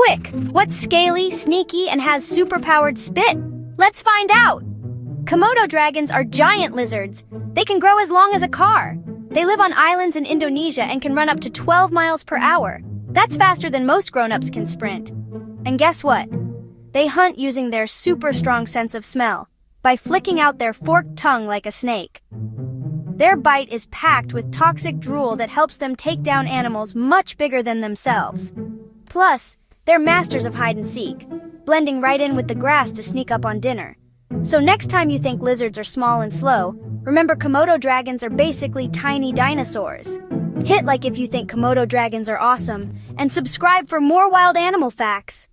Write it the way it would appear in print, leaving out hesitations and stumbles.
Quick, what's scaly, sneaky, and has superpowered spit? Let's find out! Komodo dragons are giant lizards. They can grow as long as a car. They live on islands in Indonesia and can run up to 12 miles per hour. That's faster than most grown-ups can sprint. And guess what? They hunt using their super strong sense of smell, by flicking out their forked tongue like a snake. Their bite is packed with toxic drool that helps them take down animals much bigger than themselves. Plus, they're masters of hide and seek, blending right in with the grass to sneak up on dinner. So next time you think lizards are small and slow, remember Komodo dragons are basically tiny dinosaurs. Hit like if you think Komodo dragons are awesome, and subscribe for more wild animal facts.